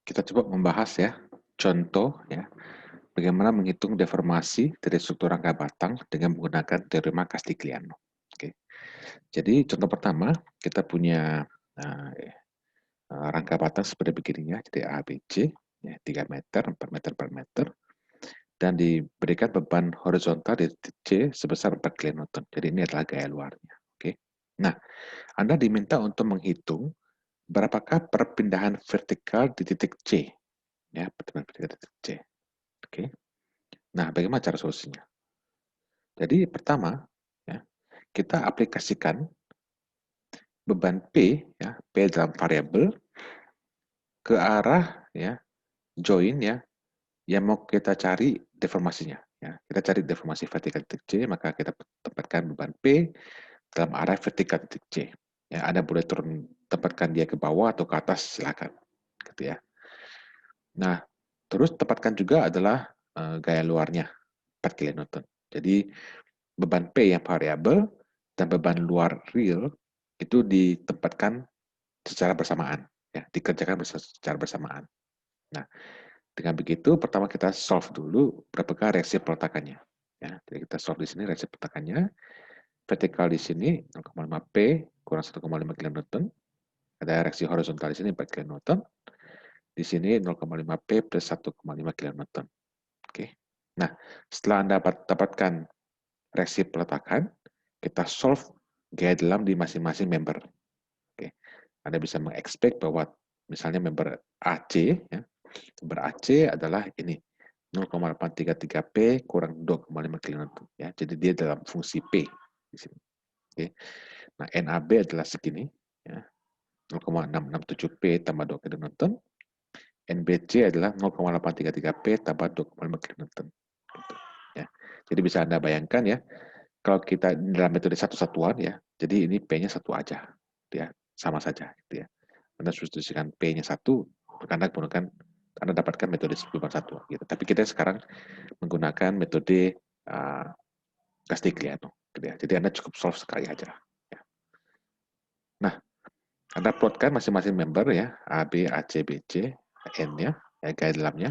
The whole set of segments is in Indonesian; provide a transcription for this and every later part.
Kita coba membahas ya, contoh ya, bagaimana menghitung deformasi dari struktur rangka batang dengan menggunakan teorema Castigliano. Oke. Jadi contoh pertama, kita punya rangka batang seperti begini ya, jadi A, B, C, ya, 3 meter, 4 meter per meter, dan diberikan beban horizontal di titik C sebesar 4 kilonewton. Jadi ini adalah gaya luarnya. Oke. Nah, Anda diminta untuk menghitung berapakah perpindahan vertikal di titik C. Ya, perpindahan vertikal di titik C. Oke. Nah, bagaimana cara solusinya? Jadi pertama, ya, kita aplikasikan beban P, ya, P dalam variabel ke arah ya join ya yang mau kita cari deformasinya. Ya, kita cari deformasi vertikal titik C, maka kita tempatkan beban P dalam arah vertikal titik C. Ya, Anda boleh tempatkan dia ke bawah atau ke atas, silakan. Gitu ya. Nah, terus tempatkan juga adalah gaya luarnya 4 kilonewton. Jadi beban P yang variabel dan beban luar real itu ditempatkan secara bersamaan, ya, dikerjakan secara bersamaan. Nah, dengan begitu pertama kita solve dulu berapakah reaksi peletakannya. Ya, jadi kita solve di sini reaksi peletakannya. Vertikal di sini 0,5 P kurang 1,5 kilonewton. Ada reaksi horizontal di sini 4 kilonewton. Di sini 0,5 P plus 1,5 kilonewton. Oke. Nah, setelah Anda dapatkan reaksi peletakan, kita solve gaya dalam di masing-masing member. Oke. Anda bisa mengexpect bahwa misalnya member AC, ya, member AC adalah ini 0,833 P kurang 2,5 kilonewton. Ya, jadi dia dalam fungsi P di sini. Oke. Nah, NAB adalah segini, ya, 0,667 P tambah 2 kilonewton. NBC adalah 0,833 P tambah 2,5 kilonewton. Gitu, ya. Jadi bisa Anda bayangkan ya, kalau kita dalam metode satu satuan ya, jadi ini P-nya satu aja, ya, sama saja, gitu ya. Anda substitusikan P-nya satu, Anda gunakan, Anda dapatkan metode beban satu, gitu. Tapi kita sekarang menggunakan metode Castigliano, gitu ya. Jadi Anda cukup solve sekali aja. Ya. Nah, Anda plotkan masing-masing member ya, A, B, A, C, B, C, N-nya, ya, gaya dalamnya,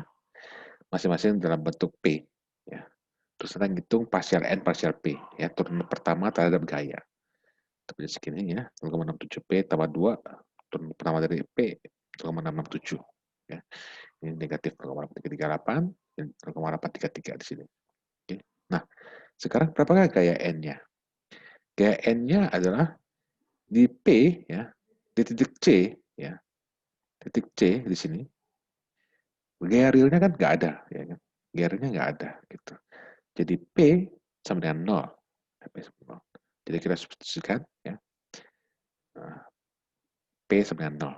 masing-masing dalam bentuk P, ya. Terus Anda ngitung partial N, partial P, ya, turun pertama terhadap gaya. Seperti segini ya, 0,67 P tambah 2, turun pertama dari P, 0,667. Ya. Ini negatif 0,838, dan 0,833 di sini. Oke. Nah, sekarang berapakah gaya N-nya? Gaya N-nya adalah di P, ya, di titik C, ya, titik C di sini. Gaya realnya kan nggak ada, ya kan? Gaya realnya nggak ada, gitu. Jadi P sama dengan 0. P sama 0. Jadi kita substitusikan, ya, P sama dengan 0.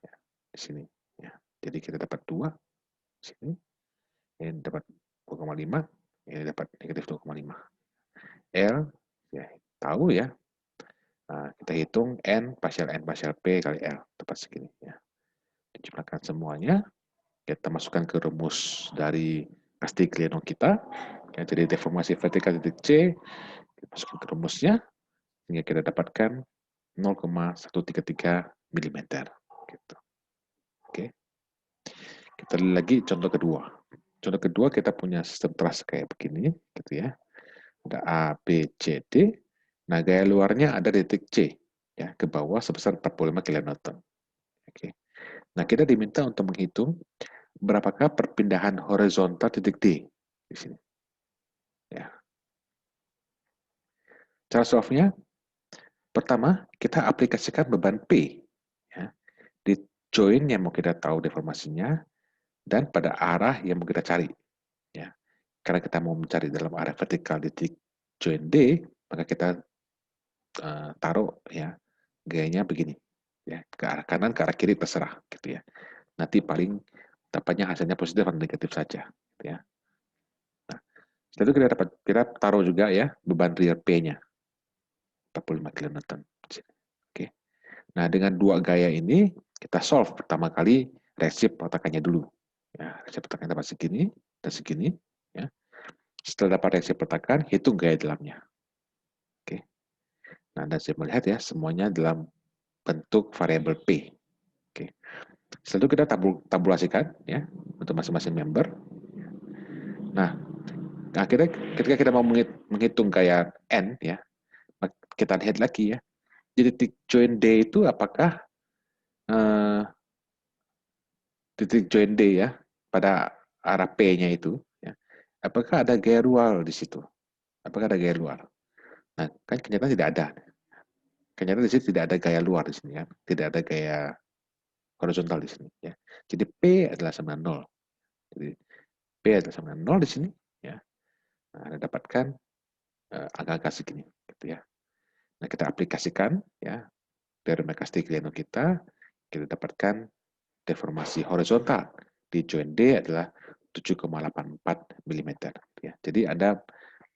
Ya, di sini. Ya. Jadi kita dapat 2 di sini. Ini dapat 2,5. Ini dapat negatif 2,5. L, ya, tahu ya. Nah, kita hitung N partial P kali L. Tepat segini. Ya. Dijumlahkan semuanya. Kita masukkan ke rumus dari Castigliano kita. Ya, jadi deformasi vertikal titik C. Kita masukkan ke rumusnya. Sehingga kita dapatkan 0,133 mm. Gitu. Oke. Kita lihat lagi contoh kedua. Contoh kedua kita punya sistem truss kayak begini, gitu ya. Ada A, B, C, D. Nah, gaya luarnya ada di titik C, ya, ke bawah sebesar 45 kilonewton. Oke. Nah, kita diminta untuk menghitung berapakah perpindahan horizontal titik D di sini. Ya. Cara solve-nya, pertama kita aplikasikan beban P, ya, di join yang mau kita tahu deformasinya dan pada arah yang mau kita cari. Ya. Karena kita mau mencari dalam arah vertikal di titik join D, maka kita taruh ya gayanya begini, ya, ke arah kanan ke arah kiri terserah, gitu ya. Nanti paling dapatnya hasilnya positif atau negatif saja, gitu ya. Nah, setelah itu kita taruh juga ya beban real P-nya 45 kilonewton. Oke. Nah, dengan dua gaya ini kita solve pertama kali reaksi peletakannya dulu. Ya, reaksi peletakan dapat segini dan segini, ya. Setelah dapat reaksi peletakan, hitung gaya dalamnya. Oke. Nah, Anda bisa melihat ya semuanya dalam bentuk variabel P. Oke. Setelah itu kita tabulasikan ya untuk masing-masing member. Nah, akhirnya ketika kita mau menghitung kayak N ya, kita lihat lagi ya. Di titik join D itu apakah eh, titik join D ya pada arah P-nya itu ya, apakah ada gaya luar di situ? Apakah ada gaya luar? Nah, kan kenyataan tidak ada. Kenyataan di sini tidak ada gaya luar di sini kan. Tidak ada gaya horizontal di sini ya. Jadi P adalah sama 0. Jadi P adalah sama 0 di sini ya. Nah, Anda dapatkan angka-angka segini gitu ya. Nah, kita aplikasikan ya teorema Castigliano kita dapatkan deformasi horizontal di join D adalah 7,84 mm ya. Jadi Anda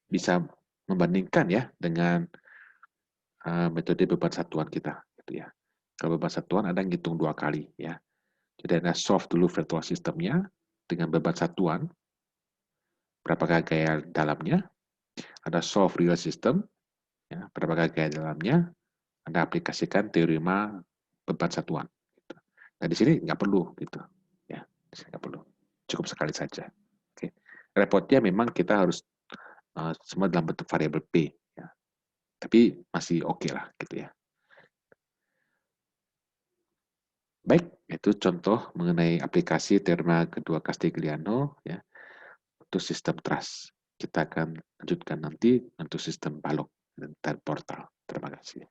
bisa membandingkan ya dengan metode beban satuan kita gitu ya. Kalau beban satuan Anda ngitung 2 kali ya. Jadi Anda solve dulu virtual sistemnya dengan beban satuan, berapakah gaya dalamnya, Anda solve real system, ya, berapakah gaya dalamnya, Anda aplikasikan teorema beban satuan. Gitu. Nah di sini nggak perlu gitu, ya, di sini nggak perlu, cukup sekali saja. Oke. Repotnya memang kita harus semua dalam bentuk variabel p, ya. Tapi masih oke lah gitu ya. Baik, itu contoh mengenai aplikasi teorema kedua Castigliano ya untuk sistem trust. Kita akan lanjutkan nanti untuk sistem balok dan portal. Terima kasih.